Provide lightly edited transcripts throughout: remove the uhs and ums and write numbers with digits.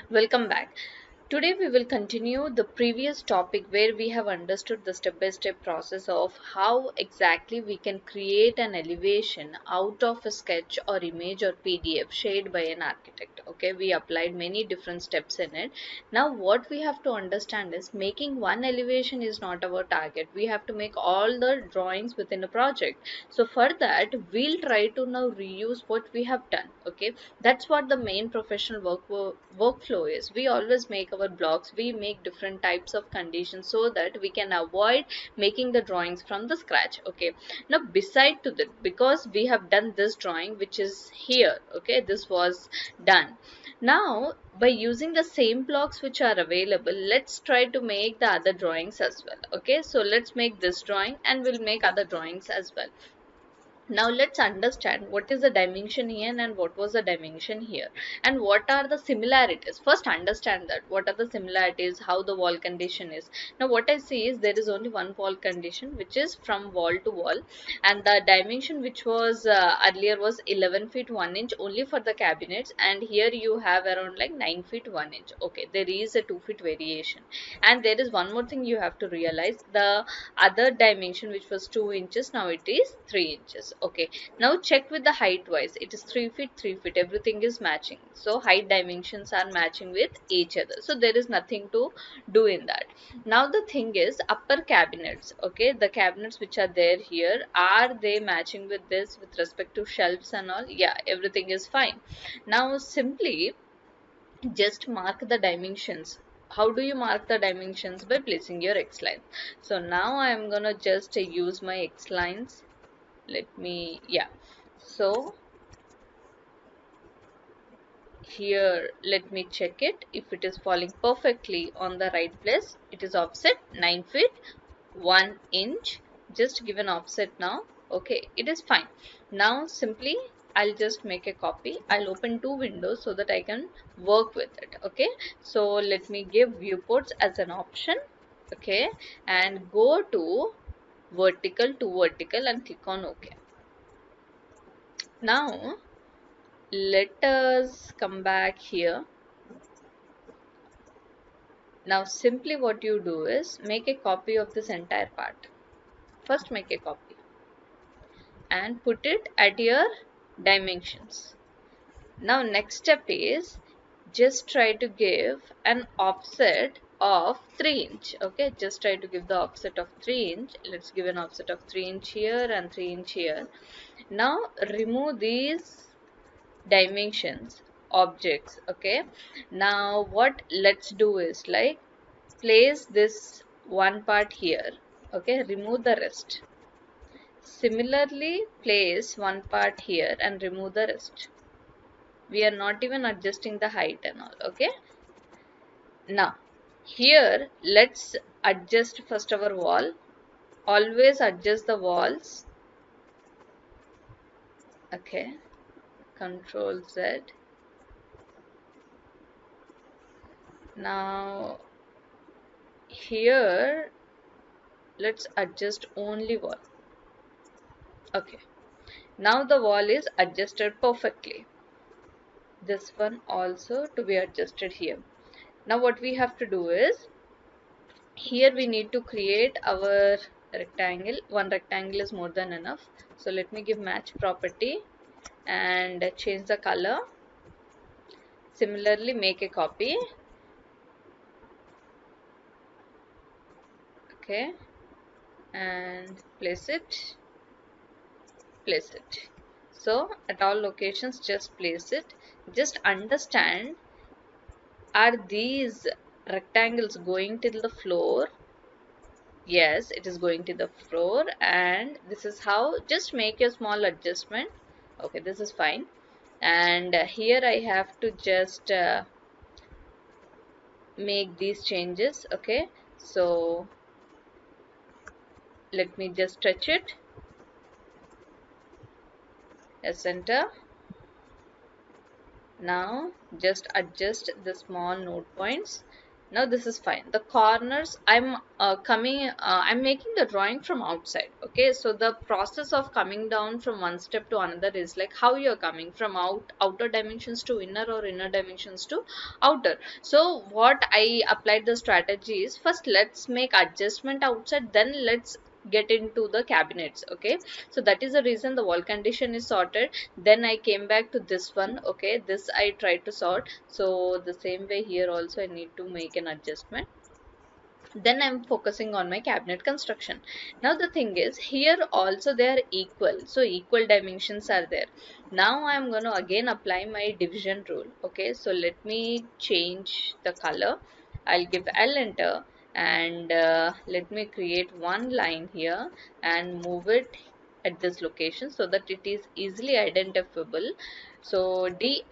Welcome back. Today we will continue the previous topic where we have understood the step-by-step process of how exactly we can create an elevation out of a sketch or image or PDF shared by an architect. Okay, we applied many different steps in it. Now what we have to understand is making one elevation is not our target. We have to make all the drawings within a project. So for that we'll try to now reuse what we have done. Okay, that's what the main professional workflow is. We always make our blocks, we make different types of conditions so that we can avoid making the drawings from the scratch. Okay, now beside to that, because we have done this drawing which is here, okay, this was done. Now by using the same blocks which are available, let's try to make the other drawings as well. Okay, so let's make this drawing and we'll make other drawings as well. Now let's understand what is the dimension here and what was the dimension here and what are the similarities. First understand that what are the similarities, how the wall condition is. Now what I see is there is only one wall condition which is from wall to wall, and the dimension which was earlier was 11 feet 1 inch only for the cabinets, and here you have around like 9 feet 1 inch. Okay, there is a 2 feet variation. And there is one more thing you have to realize, the other dimension which was 2 inches, now it is 3 inches. Okay, now check with the height wise, it is 3 feet 3 feet, everything is matching. So height dimensions are matching with each other, so there is nothing to do in that. Now the thing is upper cabinets. Okay, the cabinets which are there here, are they matching with this with respect to shelves and all? Yeah, everything is fine. Now simply just mark the dimensions. How do you mark the dimensions? By placing your X line. So now I am gonna just use my X lines. Let me, yeah, so here let me check it. If it is falling perfectly on the right place, it is offset 9 feet 1 inch. Just give an offset now. Okay, it is fine. Now simply I'll just make a copy. I'll open two windows so that I can work with it. Okay, so let me give viewports as an option. Okay, and go to vertical to vertical and click on OK. Now let us come back here. Now simply what you do is make a copy of this entire part. First make a copy and put it at your dimensions. Now next step is just try to give an offset of 3 inch. Okay, just try to give the offset of 3 inch. Let's give an offset of 3 inch here and 3 inch here. Now remove these dimensions objects. Okay, now what let's do is like place this one part here. Okay, remove the rest. Similarly, place one part here and remove the rest. We are not even adjusting the height and all. Okay, now here let's adjust first our wall. Always adjust the walls. Okay, Control Z. Now here let's adjust only wall. Okay, now the wall is adjusted perfectly. This one also to be adjusted here. Now what we have to do is, here we need to create our rectangle. One rectangle is more than enough. So let me give match property and change the color. Similarly make a copy. Okay, and place it. So at all locations just place it. Just understand, are these rectangles going till the floor? Yes, it is going to the floor, and this is how, just make a small adjustment. Okay, this is fine. And here I have to just make these changes. Okay, so let me just stretch it. Enter. Now just adjust the small node points Now this is fine. The corners, I'm making the drawing from outside. Okay, so the process of coming down from one step to another is like how you're coming from outer dimensions to inner, or inner dimensions to outer. So what I applied the strategy is, first let's make adjustment outside, then let's get into the cabinets. Okay, so that is the reason the wall condition is sorted. Then I came back to this one. Okay, this I tried to sort. So the same way here also I need to make an adjustment. Then I'm focusing on my cabinet construction. Now the thing is, here also they are equal, so equal dimensions are there. Now I'm going to again apply my division rule. Okay, so let me change the color. I'll give L enter, and let me create one line here and move it at this location so that it is easily identifiable. So div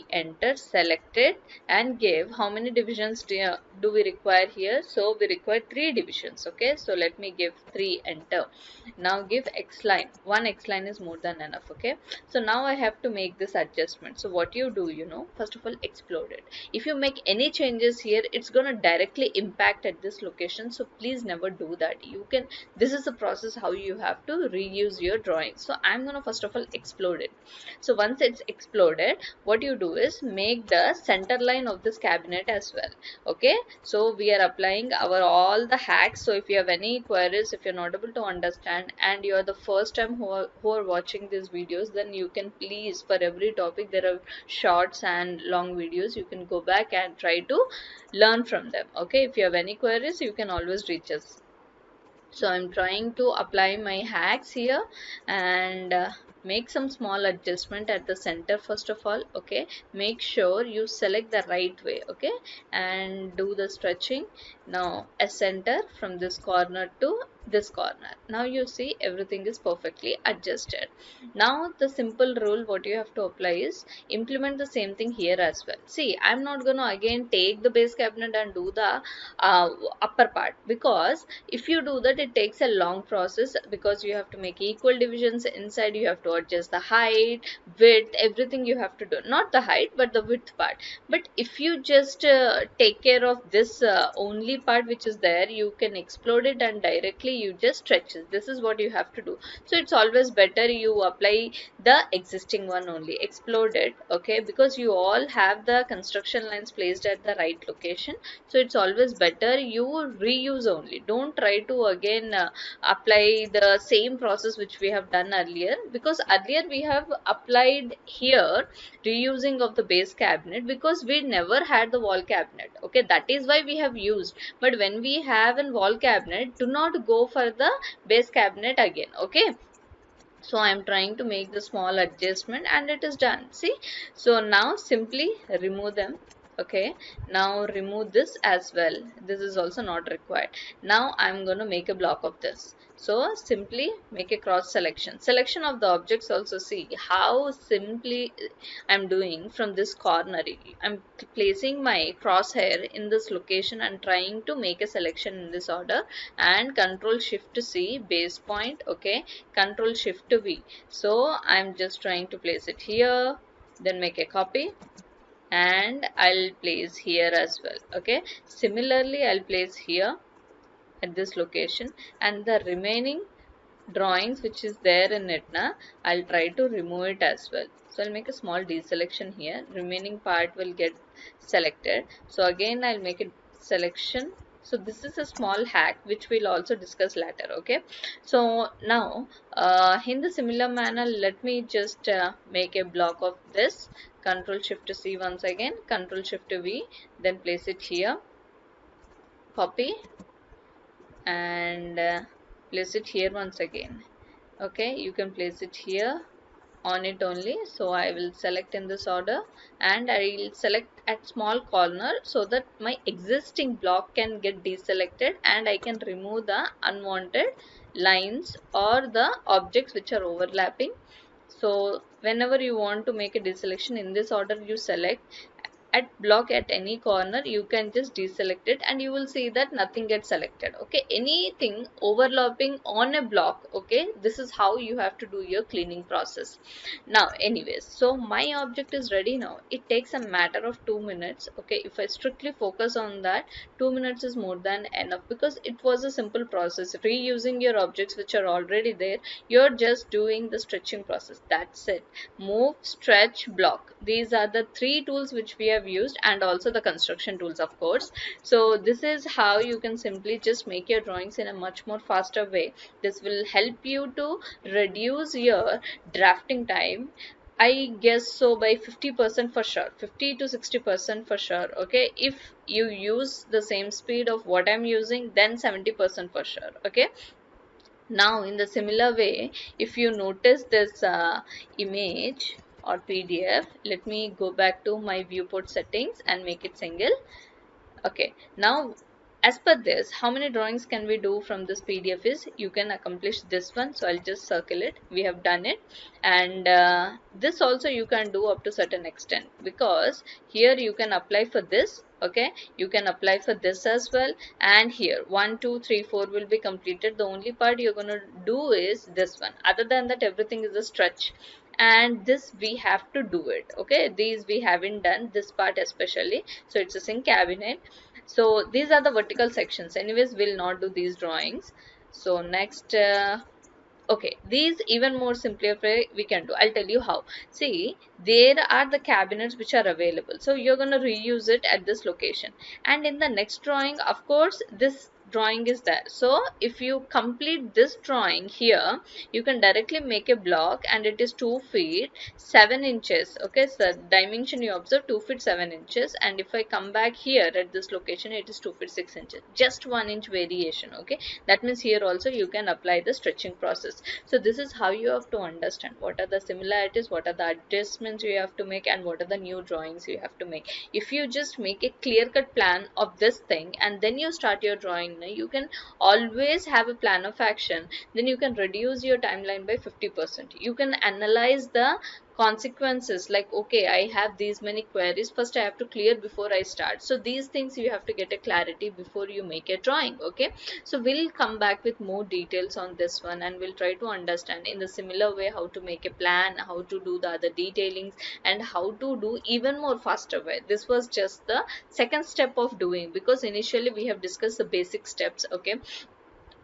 enter, selected, and give how many divisions do we require here. So we require 3 divisions. Okay, so let me give 3, enter. Now give X line, one X line is more than enough. Okay, so now I have to make this adjustment. So what you do, first of all, explode it. If you make any changes here, it's gonna directly impact at this location, so please never do that. This is the process how you have to reuse your drawing. So I'm gonna first of all explode it. So once it's exploded, what you do is make the center line of this cabinet as well. Okay, so we are applying our all the hacks. So if you have any queries, if you're not able to understand and you're the first time who are watching these videos, then you can please, for every topic there are shorts and long videos, you can go back and try to learn from them. Okay, if you have any queries, you can always reach us. So I'm trying to apply my hacks here, and make some small adjustment at the center first of all. Okay, make sure you select the right way. Okay, and do the stretching. Now a center from this corner to this corner. Now you see everything is perfectly adjusted. Now the simple rule what you have to apply is implement the same thing here as well. See, I'm not going to again take the base cabinet and do the uh, upper part, because if you do that it takes a long process, because you have to make equal divisions inside, you have to adjust the height, width, everything you have to do, not the height but the width part. But if you just take care of this only part which is there, you can explode it and directly you just stretch it. This is what you have to do. So it's always better you apply the existing one only, explode it. Okay, because you all have the construction lines placed at the right location, so it's always better you reuse only. Don't try to again apply the same process which we have done earlier, because earlier we have applied here reusing of the base cabinet because we never had the wall cabinet. Okay, that is why we have used. But when we have a wall cabinet, do not go for the base cabinet again. Okay, so I'm trying to make the small adjustment and it is done. See, so now simply remove them. Okay, now remove this as well. This is also not required. Now I'm going to make a block of this. So simply make a cross selection of the objects. Also see how simply I'm doing from this corner. I'm placing my crosshair in this location and trying to make a selection in this order, and control shift C, base point. Okay, control shift V. So I'm just trying to place it here, then make a copy, and I'll place here as well. Okay, similarly I'll place here at this location, and the remaining drawings which is there in it I'll try to remove it as well. So I'll make a small deselection here, remaining part will get selected. So again I'll make a selection. So this is a small hack which we'll also discuss later. Okay, so now in the similar manner, let me just make a block of this. Control shift C once again, control shift V, then place it here, copy, and place it here once again. Okay, you can place it here on it only. So I will select in this order, and I will select at small corner so that my existing block can get deselected and I can remove the unwanted lines or the objects which are overlapping. So whenever you want to make a deselection, in this order you select at block at any corner, you can just deselect it and you will see that nothing gets selected. Okay, anything overlapping on a block, okay, this is how you have to do your cleaning process. Now anyways, so my object is ready now. It takes a matter of 2 minutes. Okay, if I strictly focus on that, 2 minutes is more than enough because it was a simple process, reusing your objects which are already there. You're just doing the stretching process, that's it. Move, stretch, block, these are the three tools which we have used, and also the construction tools, of course. So this is how you can simply just make your drawings in a much more faster way. This will help you to reduce your drafting time, I guess so, by 50% for sure, 50 to 60% for sure. Okay, if you use the same speed of what I'm using, then 70% for sure. Okay, now in the similar way, if you notice this image or PDF, let me go back to my viewport settings and make it single. Okay, now as per this, how many drawings can we do from this PDF is, you can accomplish this one. So I'll just circle it, we have done it. And this also you can do up to certain extent, because here you can apply for this. Okay, you can apply for this as well, and here 1 2 3 4 will be completed. The only part you're going to do is this one. Other than that, everything is a stretch, and this we have to do it. Okay, these we haven't done, this part especially. So it's a sink cabinet. So these are the vertical sections. Anyways, we'll not do these drawings. So next, okay, these even more simplify we can do. I'll tell you how. See, there are the cabinets which are available, so you're going to reuse it at this location. And in the next drawing, of course, this drawing is there. So if you complete this drawing here, you can directly make a block, and it is 2 feet 7 inches. Okay, so dimension you observe 2 feet 7 inches, and if I come back here at this location, it is 2 feet 6 inches, just 1 inch variation. Okay, that means here also you can apply the stretching process. So this is how you have to understand what are the similarities, what are the adjustments you have to make, and what are the new drawings you have to make. If you just make a clear-cut plan of this thing and then you start your drawing, you can always have a plan of action. Then you can reduce your timeline by 50%. You can analyze the consequences, like, okay, I have these many queries, first I have to clear before I start. So these things you have to get a clarity before you make a drawing. Okay, so we'll come back with more details on this one, and we'll try to understand in the similar way how to make a plan, how to do the other detailings, and how to do even more faster way. This was just the second step of doing, because initially we have discussed the basic steps. Okay,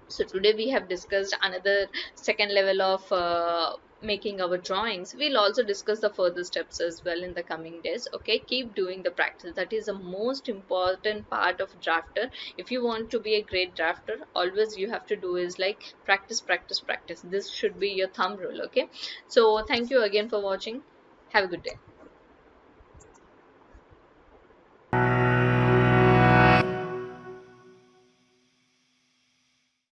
so today we have discussed another second level of making our drawings. We'll also discuss the further steps as well in the coming days. Okay, keep doing the practice, that is the most important part of drafter. If you want to be a great drafter, always you have to do is like practice, practice, practice. This should be your thumb rule. Okay, so thank you again for watching. Have a good day.